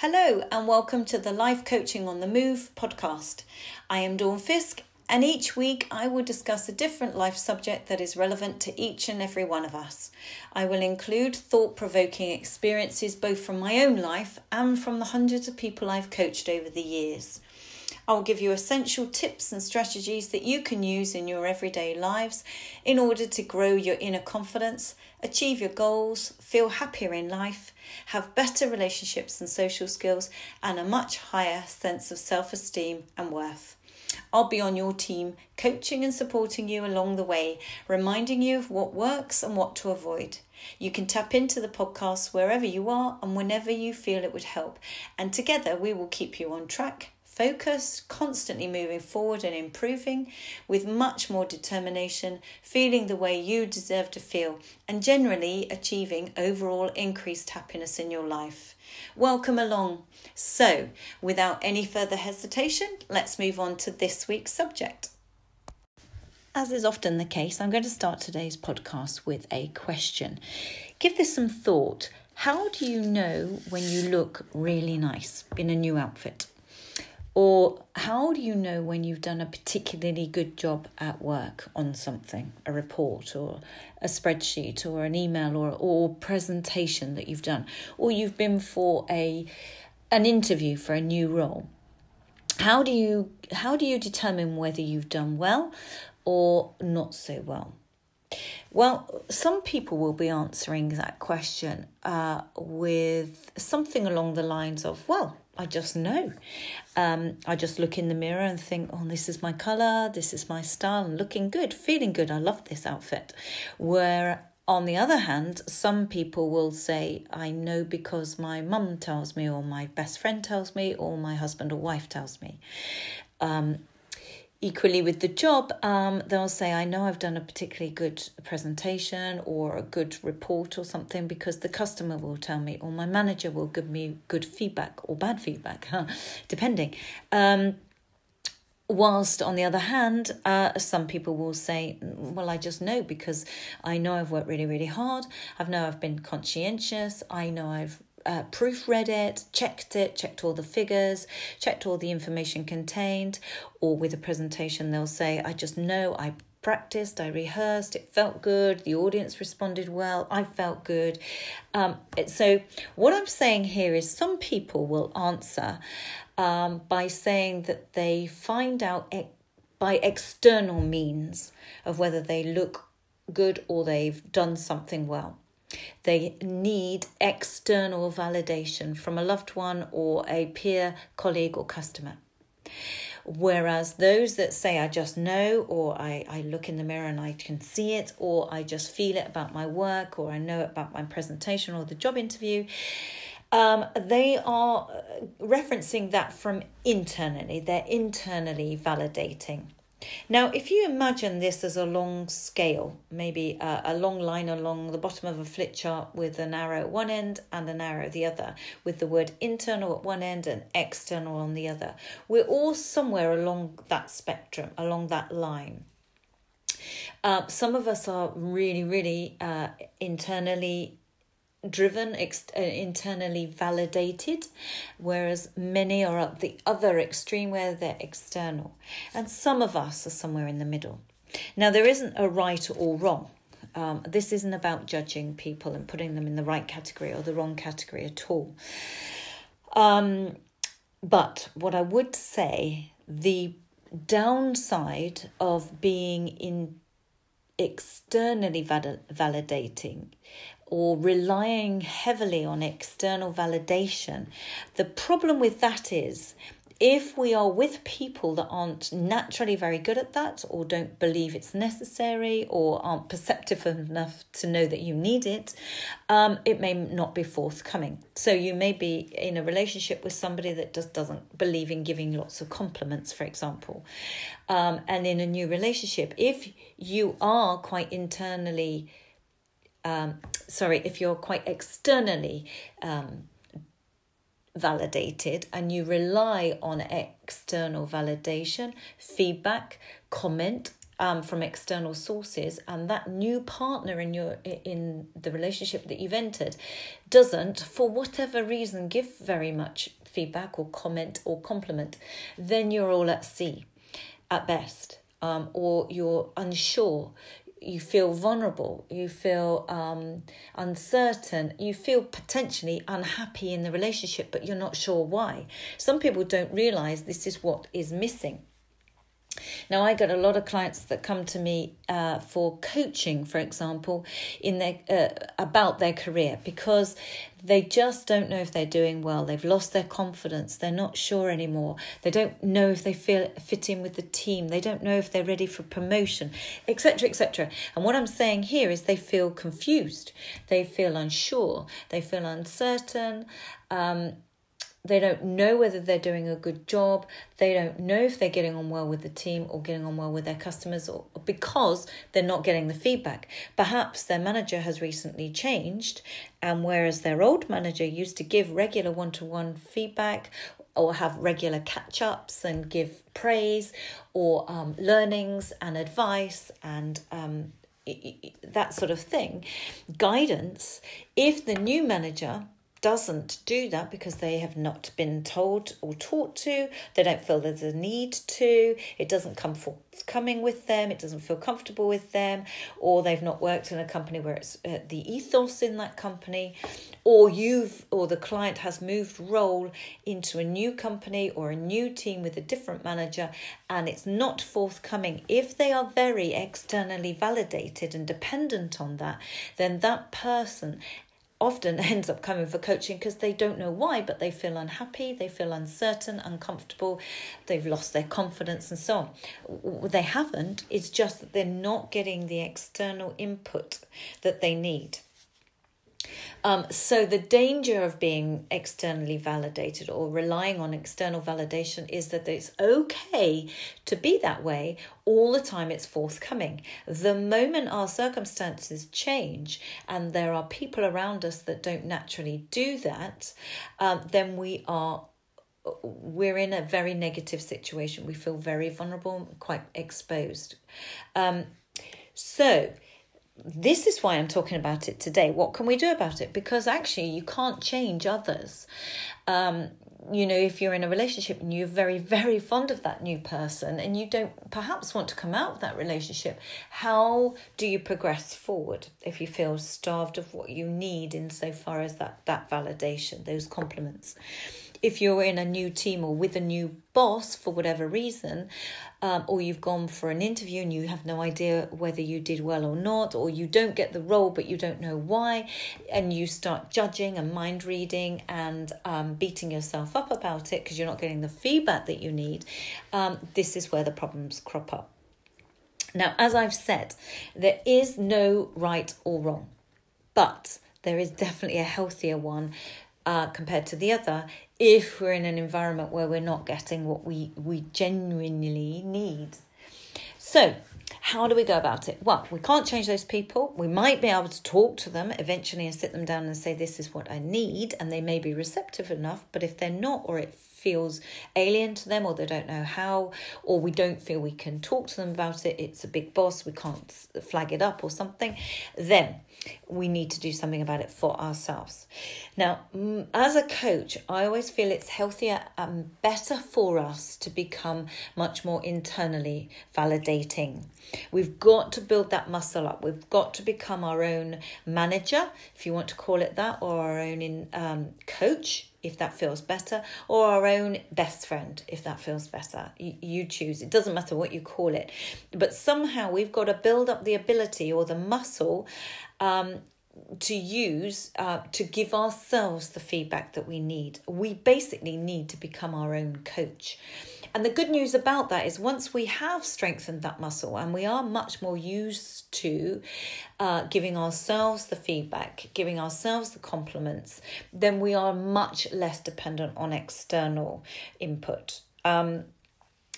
Hello and welcome to the Life Coaching on the Move podcast. I am Fiske, and each week I will discuss a different life subject that is relevant to each and every one of us. I will include thought-provoking experiences both from my own life and from the hundreds of people I've coached over the years. I will give you essential tips and strategies that you can use in your everyday lives in order to grow your inner confidence, achieve your goals, feel happier in life, have better relationships and social skills, and a much higher sense of self-esteem and worth. I'll be on your team, coaching and supporting you along the way, reminding you of what works and what to avoid. You can tap into the podcast wherever you are and whenever you feel it would help. And together we will keep you on track, focused, constantly moving forward and improving with much more determination, feeling the way you deserve to feel, and generally achieving overall increased happiness in your life. Welcome along. So, without any further hesitation, let's move on to this week's subject. As is often the case, I'm going to start today's podcast with a question. Give this some thought. How do you know when you look really nice in a new outfit? Or how do you know when you've done a particularly good job at work on something, a report or a spreadsheet or an email or presentation that you've done, or you've been for an interview for a new role? How do you determine whether you've done well or not so well? Well, some people will be answering that question with something along the lines of, well, I just know. I just look in the mirror and think, oh, this is my colour, this is my style, and looking good, feeling good. I love this outfit. Where on the other hand, some people will say, I know because my mum tells me, or my best friend tells me, or my husband or wife tells me. Equally with the job, they'll say, I know I've done a particularly good presentation or a good report or something because the customer will tell me, or my manager will give me good feedback or bad feedback, depending. Whilst on the other hand, some people will say, well, I just know because I know I've worked really, really hard. I know I've been conscientious. I know I've proofread it, checked all the figures, checked all the information contained. Or with a presentation, they'll say, I just know I practiced, I rehearsed, it felt good, the audience responded well, I felt good. So what I'm saying here is some people will answer by saying that they find out by external means of whether they look good or they've done something well. They need external validation from a loved one or a peer, colleague or customer. Whereas those that say, I just know, or I look in the mirror and I can see it, or I just feel it about my work, or I know about my presentation or the job interview, they are referencing that from internally. They're internally validating. Now, if you imagine this as a long scale, maybe a long line along the bottom of a flip chart with an arrow at one end and an arrow at the other, with the word internal at one end and external on the other, we're all somewhere along that spectrum, along that line. Some of us are really, really internally driven, internally validated, whereas many are at the other extreme where they're external. And some of us are somewhere in the middle. Now, there isn't a right or wrong. This isn't about judging people and putting them in the right category or the wrong category at all. But what I would say, the downside of being externally validating or relying heavily on external validation, the problem with that is if we are with people that aren't naturally very good at that or don't believe it's necessary or aren't perceptive enough to know that you need it, it may not be forthcoming. So you may be in a relationship with somebody that just doesn't believe in giving lots of compliments, for example. And in a new relationship, if you are quite if you're quite externally validated and you rely on external validation, feedback, comment, from external sources, and that new partner in the relationship that you've entered doesn't, for whatever reason, give very much feedback or comment or compliment, then you're all at sea at best, or you're unsure. You feel vulnerable, you feel uncertain, you feel potentially unhappy in the relationship, but you're not sure why. Some people don't realise this is what is missing. Now, I get a lot of clients that come to me for coaching, for example, in their about their career, because they just don't know if they're doing well. They've lost their confidence. They're not sure anymore. They don't know if they fit in with the team. They don't know if they're ready for promotion, etc., etc. And what I'm saying here is they feel confused. They feel unsure. They feel uncertain. They don't know whether they're doing a good job. They don't know if they're getting on well with the team or getting on well with their customers, or because they're not getting the feedback. Perhaps their manager has recently changed, and whereas their old manager used to give regular one-to-one feedback or have regular catch-ups and give praise or learnings and advice and that sort of thing, guidance, if the new manager doesn't do that because they have not been told or taught to, they don't feel there's a need to, it doesn't come forthcoming with them, it doesn't feel comfortable with them, or they've not worked in a company where it's the ethos in that company, or the client has moved role into a new company or a new team with a different manager, and it's not forthcoming. If they are very externally validated and dependent on that, then that person often ends up coming for coaching because they don't know why, but they feel unhappy, they feel uncertain, uncomfortable, they've lost their confidence and so on. They haven't, it's just that they're not getting the external input that they need. So the danger of being externally validated or relying on external validation is that it's okay to be that way all the time. It's forthcoming. The moment our circumstances change and there are people around us that don't naturally do that, then we're in a very negative situation. We feel very vulnerable, quite exposed. So this is why I'm talking about it today. What can we do about it? Because actually you can't change others. If you're in a relationship and you're very, very fond of that new person and you don't perhaps want to come out of that relationship, how do you progress forward if you feel starved of what you need insofar as that validation, those compliments? If you're in a new team or with a new boss for whatever reason, or you've gone for an interview and you have no idea whether you did well or not, or you don't get the role but you don't know why, and you start judging and mind reading and beating yourself up about it because you're not getting the feedback that you need, this is where the problems crop up. Now, as I've said, there is no right or wrong, but there is definitely a healthier one compared to the other if we're in an environment where we're not getting what we genuinely need. So how do we go about it? Well, we can't change those people. We might be able to talk to them eventually and sit them down and say, this is what I need, and they may be receptive enough, but if they're not, or it feels alien to them, or they don't know how, or we don't feel we can talk to them about it, it's a big boss, we can't flag it up or something, then we need to do something about it for ourselves. Now, as a coach, I always feel it's healthier and better for us to become much more internally validating. We've got to build that muscle up. We've got to become our own manager, if you want to call it that, or our own coach, if that feels better, or our own best friend, if that feels better. You choose. It doesn't matter what you call it. But somehow we've got to build up the ability or the muscle to use to give ourselves the feedback that we need. We basically need to become our own coach. And the good news about that is once we have strengthened that muscle and we are much more used to giving ourselves the feedback, giving ourselves the compliments, then we are much less dependent on external input. And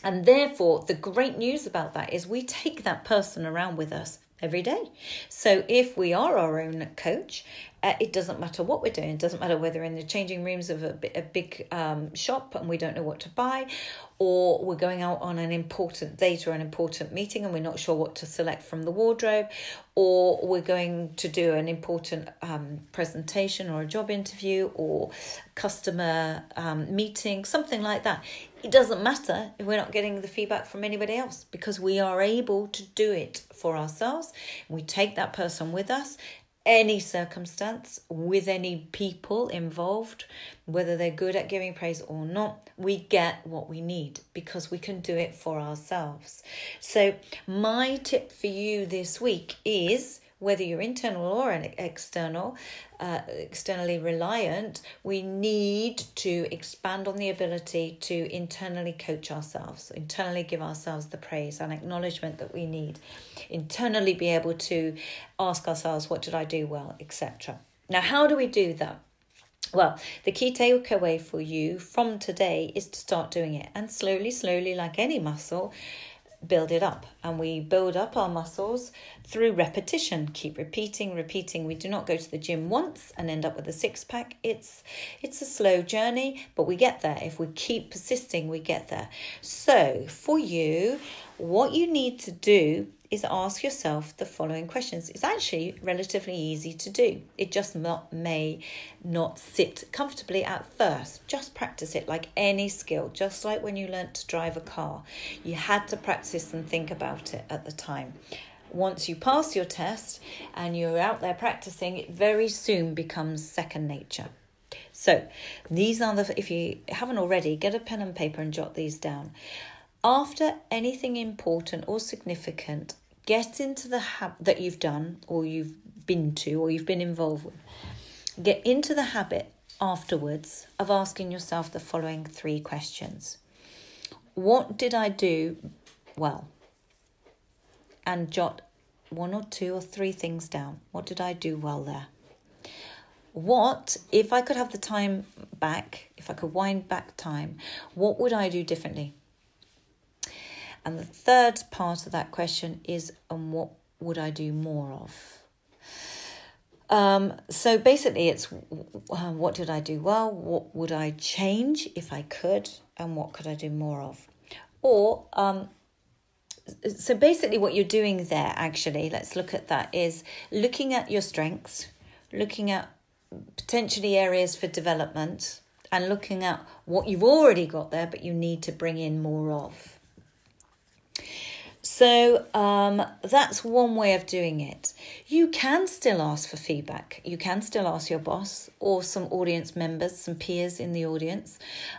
therefore, the great news about that is we take that person around with us every day. So if we are our own coach It doesn't matter what we're doing. It doesn't matter whether we're in the changing rooms of a big shop and we don't know what to buy, or we're going out on an important date or an important meeting and we're not sure what to select from the wardrobe, or we're going to do an important presentation or a job interview or customer meeting, something like that. It doesn't matter if we're not getting the feedback from anybody else, because we are able to do it for ourselves. We take that person with us, any circumstance, with any people involved, whether they're good at giving praise or not, we get what we need because we can do it for ourselves. So my tip for you this week is, whether you're internal or externally reliant, we need to expand on the ability to internally coach ourselves, internally give ourselves the praise and acknowledgement that we need, internally be able to ask ourselves, what did I do well, etc. Now, how do we do that? Well, the key takeaway for you from today is to start doing it, and slowly, like any muscle, build it up. And we build up our muscles through repetition. Keep repeating. We do not go to the gym once and end up with a six-pack. It's a slow journey, but we get there. If we keep persisting, we get there. So for you, what you need to do is ask yourself the following questions. It's actually relatively easy to do. It just may not sit comfortably at first. Just practice it like any skill, just like when you learnt to drive a car. You had to practice and think about it at the time. Once you pass your test and you're out there practicing, it very soon becomes second nature. So these are if you haven't already, get a pen and paper and jot these down. After anything important or significant, get into the habit that you've done or you've been to or you've been involved with. Get into the habit afterwards of asking yourself the following 3 questions. What did I do well? And jot 1 or 2 or 3 things down. What did I do well there? What, if I could have the time back, if I could wind back time, what would I do differently? And the third part of that question is, what would I do more of? So basically it's, what did I do well? What would I change if I could? And what could I do more of? Or, so basically what you're doing there, actually, let's look at that, is looking at your strengths, looking at potentially areas for development, and looking at what you've already got there, but you need to bring in more of. So that's one way of doing it. You can still ask for feedback. You can still ask your boss or some audience members, some peers in the audience,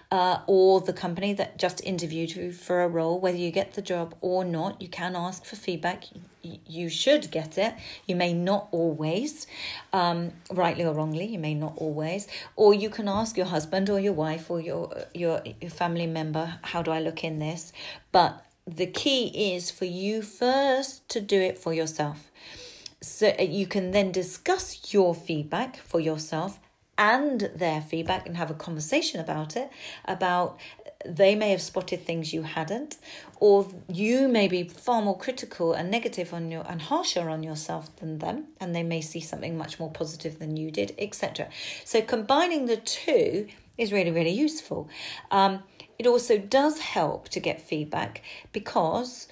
or the company that just interviewed you for a role, whether you get the job or not. You can ask for feedback. You should get it. You may not always, rightly or wrongly, you may not always. Or you can ask your husband or your wife or your family member, how do I look in this? But the key is for you first to do it for yourself. So you can then discuss your feedback for yourself and their feedback and have a conversation about it, about they may have spotted things you hadn't, or you may be far more critical and negative and harsher on yourself than them, and they may see something much more positive than you did, etc. So combining the two is really, really useful. It also does help to get feedback because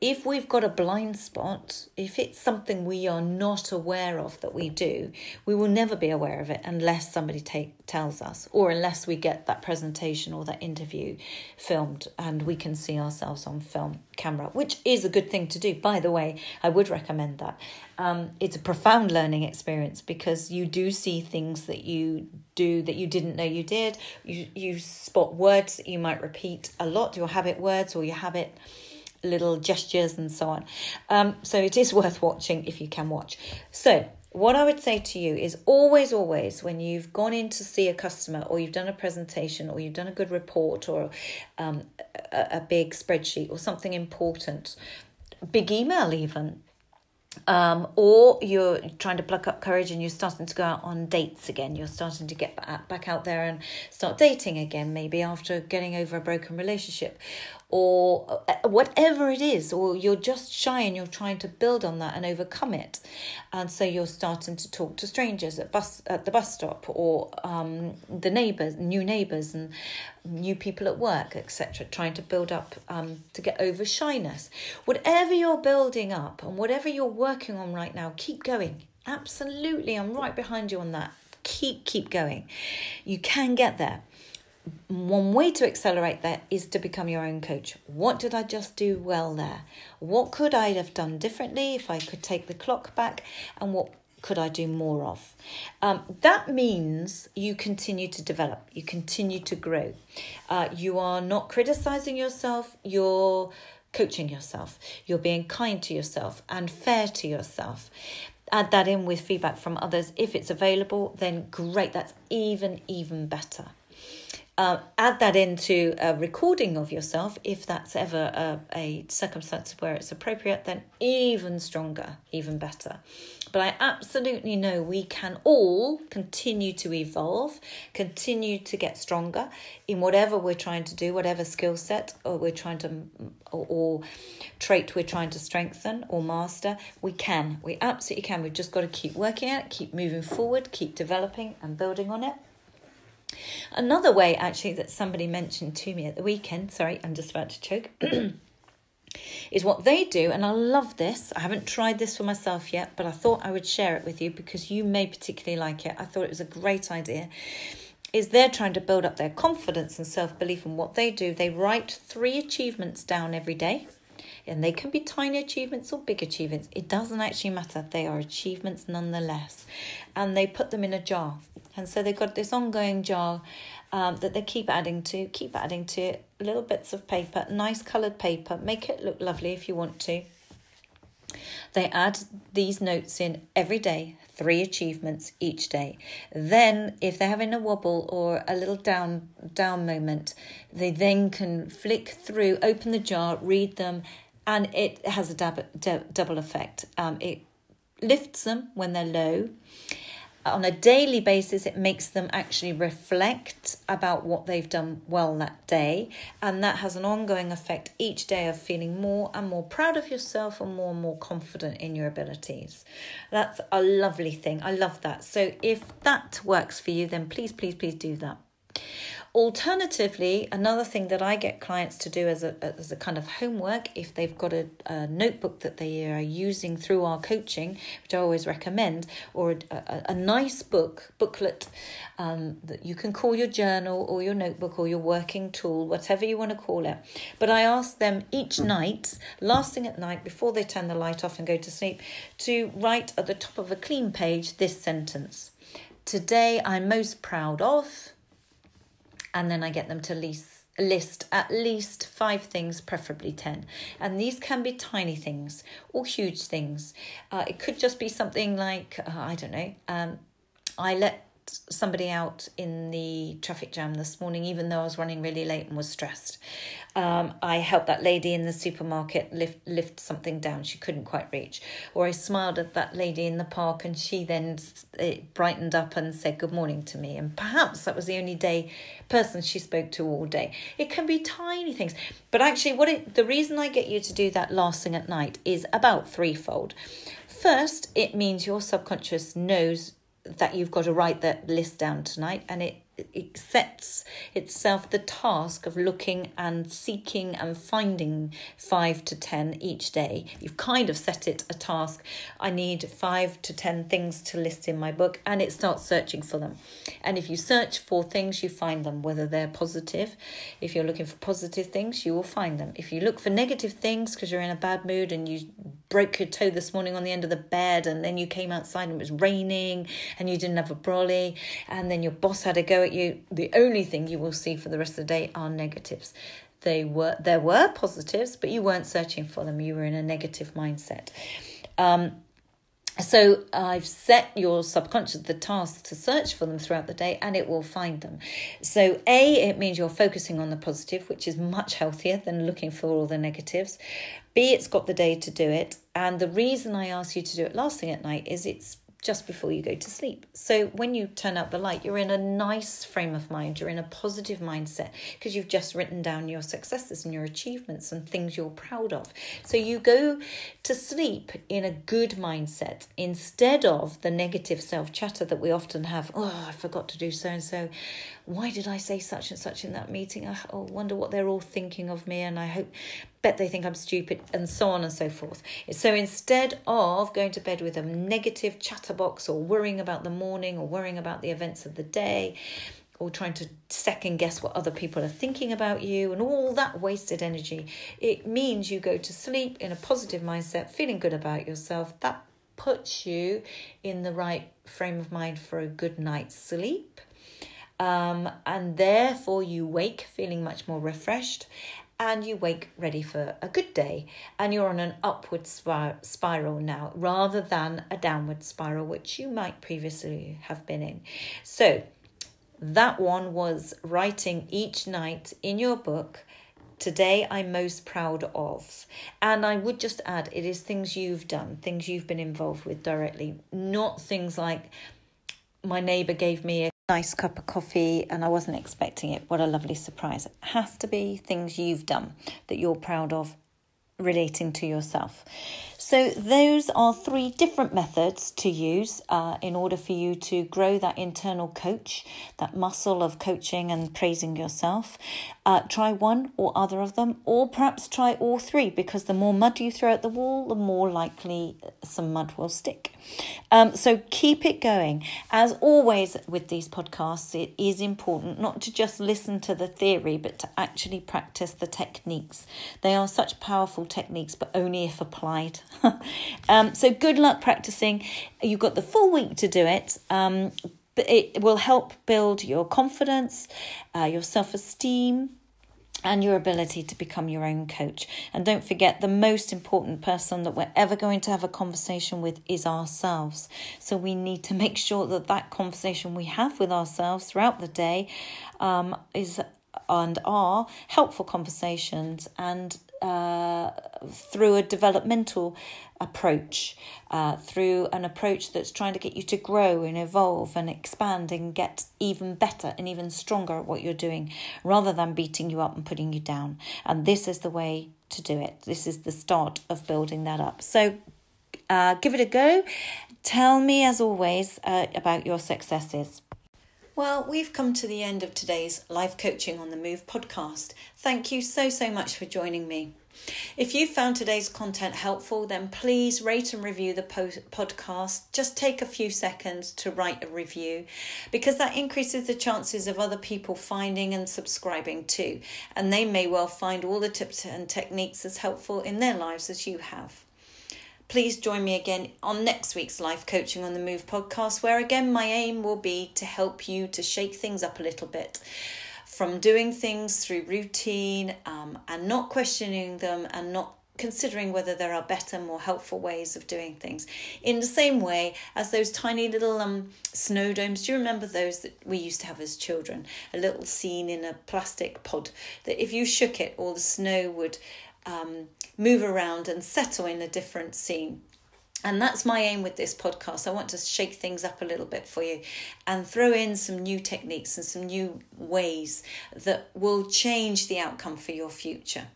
if we've got a blind spot, if it's something we are not aware of that we do, we will never be aware of it unless somebody tells us, or unless we get that presentation or that interview filmed and we can see ourselves on film camera, which is a good thing to do. By the way, I would recommend that. It's a profound learning experience because you do see things that you do that you didn't know you did. You spot words that you might repeat a lot, your habit words or your habit little gestures and so on. So it is worth watching if you can watch. So what I would say to you is always, when you've gone in to see a customer or you've done a presentation or you've done a good report or a big spreadsheet or something important, big email even, or you're trying to pluck up courage and you're starting to go out on dates again. You're starting to get back out there and start dating again, maybe after getting over a broken relationship. or whatever it is, or you're just shy and you're trying to build on that and overcome it. And so you're starting to talk to strangers at the bus stop, or the new neighbours and new people at work, etc., trying to build up to get over shyness. Whatever you're building up and whatever you're working on right now, keep going. Absolutely, I'm right behind you on that. Keep going. You can get there. One way to accelerate that is to become your own coach. What did I just do well there? What could I have done differently if I could take the clock back? And what could I do more of? That means you continue to develop. You continue to grow. You are not criticizing yourself. You're coaching yourself. You're being kind to yourself and fair to yourself. Add that in with feedback from others. If it's available, then great. That's even better. Add that into a recording of yourself. If that's ever a circumstance where it's appropriate, then even stronger, even better. But I absolutely know we can all continue to evolve, continue to get stronger in whatever we're trying to do, whatever skill set or we're trying to, or trait we're trying to strengthen or master. We absolutely can. We've just got to keep working at it, keep moving forward, keep developing and building on it. Another way, actually, that somebody mentioned to me at the weekend, sorry, I'm just about to choke, is what they do, and I love this. I haven't tried this for myself yet, but I thought I would share it with you because you may particularly like it. I thought it was a great idea. Is they're trying to build up their confidence and self-belief, and what they do, they write 3 achievements down every day. And they can be tiny achievements or big achievements. It doesn't actually matter. They are achievements nonetheless. And they put them in a jar. And so they've got this ongoing jar that they keep adding to little bits of paper, nice coloured paper. Make it look lovely if you want to. They add these notes in every day, 3 achievements each day. Then if they're having a wobble or a little down moment, they then can flick through, open the jar, read them, and it has a double effect. It lifts them when they're low. On a daily basis, it makes them actually reflect about what they've done well that day. And that has an ongoing effect each day of feeling more and more proud of yourself and more confident in your abilities. That's a lovely thing. I love that. So if that works for you, then please do that. Alternatively, another thing that I get clients to do as a kind of homework, if they've got a notebook that they are using through our coaching, which I always recommend, or a nice booklet that you can call your journal or your notebook or your working tool, whatever you want to call it. But I ask them each night, last thing at night, before they turn the light off and go to sleep, to write at the top of a clean page this sentence: today I'm most proud of. And then I get them to list at least 5 things, preferably 10. And these can be tiny things or huge things. It could just be something like, I don't know, I let somebody out in the traffic jam this morning, even though I was running really late and was stressed. I helped that lady in the supermarket lift something down she couldn't quite reach. Or I smiled at that lady in the park and she then brightened up and said good morning to me. And perhaps that was the only person she spoke to all day. It can be tiny things. But actually the reason I get you to do that last thing at night is about threefold. First, it means your subconscious knows that you've got to write that list down tonight, and it sets itself the task of looking and seeking and finding 5 to 10 each day. You've kind of set it a task. I need 5 to 10 things to list in my book, and it starts searching for them. And if you search for things, you find them, whether they're positive. If you're looking for positive things, you will find them. If you look for negative things because you're in a bad mood and you broke your toe this morning on the end of the bed, and then you came outside and it was raining and you didn't have a brolly, and then your boss had a go at you, the only thing you will see for the rest of the day are negatives. There were positives, but you weren't searching for them. You were in a negative mindset. So I've set your subconscious the task to search for them throughout the day, and it will find them. So A, it means you're focusing on the positive, which is much healthier than looking for all the negatives. B, it's got the day to do it. And the reason I ask you to do it last thing at night is it's just before you go to sleep. So when you turn out the light, you're in a nice frame of mind, you're in a positive mindset because you've just written down your successes and your achievements and things you're proud of. So you go to sleep in a good mindset instead of the negative self-chatter that we often have. Oh, I forgot to do so-and-so. Why did I say such and such in that meeting? I wonder what they're all thinking of me, and bet they think I'm stupid, and so on and so forth. So instead of going to bed with a negative chatterbox or worrying about the morning or worrying about the events of the day or trying to second guess what other people are thinking about you and all that wasted energy, it means you go to sleep in a positive mindset, feeling good about yourself. That puts you in the right frame of mind for a good night's sleep. And therefore you wake feeling much more refreshed, and you wake ready for a good day, and you're on an upward spiral now rather than a downward spiral, which you might previously have been in. So that one was writing each night in your book, today I'm most proud of. And I would just add, it is things you've done, things you've been involved with directly, not things like my neighbour gave me a nice cup of coffee and I wasn't expecting it. What a lovely surprise. It has to be things you've done that you're proud of relating to yourself. So those are 3 different methods to use in order for you to grow that internal coach, that muscle of coaching and praising yourself. Try one or other of them, or perhaps try all 3, because the more mud you throw at the wall, the more likely some mud will stick. So keep it going. As always with these podcasts, it is important not to just listen to the theory, but to actually practice the techniques. They are such powerful techniques, but only if applied. So good luck practicing. You've got the full week to do it. But it will help build your confidence, your self-esteem, and your ability to become your own coach. And don't forget, the most important person that we're ever going to have a conversation with is ourselves. So we need to make sure that that conversation we have with ourselves throughout the day are helpful conversations, and through a developmental approach, through an approach that's trying to get you to grow and evolve and expand and get even better and even stronger at what you're doing, rather than beating you up and putting you down. And this is the way to do it. This is the start of building that up. So give it a go. Tell me, as always, about your successes. Well, we've come to the end of today's Life Coaching on the Move podcast. Thank you so much for joining me. If you found today's content helpful, then please rate and review the podcast. Just take a few seconds to write a review, because that increases the chances of other people finding and subscribing too. And they may well find all the tips and techniques as helpful in their lives as you have. Please join me again on next week's Life Coaching on the Move podcast, where again my aim will be to help you to shake things up a little bit, from doing things through routine and not questioning them and not considering whether there are better, more helpful ways of doing things. In the same way as those tiny little snow domes. Do you remember those that we used to have as children? A little scene in a plastic pod that if you shook it, all the snow would move around and settle in a different scene. And that's my aim with this podcast. I want to shake things up a little bit for you and throw in some new techniques and some new ways that will change the outcome for your future.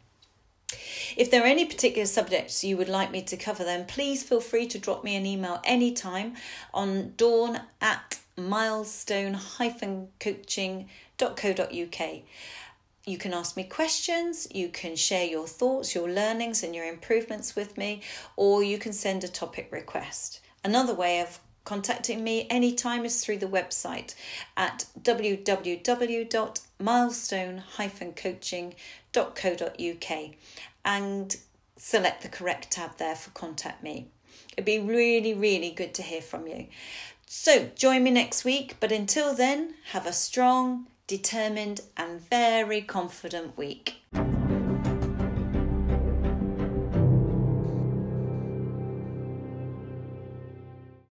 If there are any particular subjects you would like me to cover, then please feel free to drop me an email anytime on dawn@milestone-coaching.co.uk. You can ask me questions, you can share your thoughts, your learnings and your improvements with me, or you can send a topic request. Another way of contacting me anytime is through the website at www.milestone-coaching.co.uk and select the correct tab there for Contact Me. It'd be really good to hear from you. So join me next week, but until then, have a strong, determined and very confident week.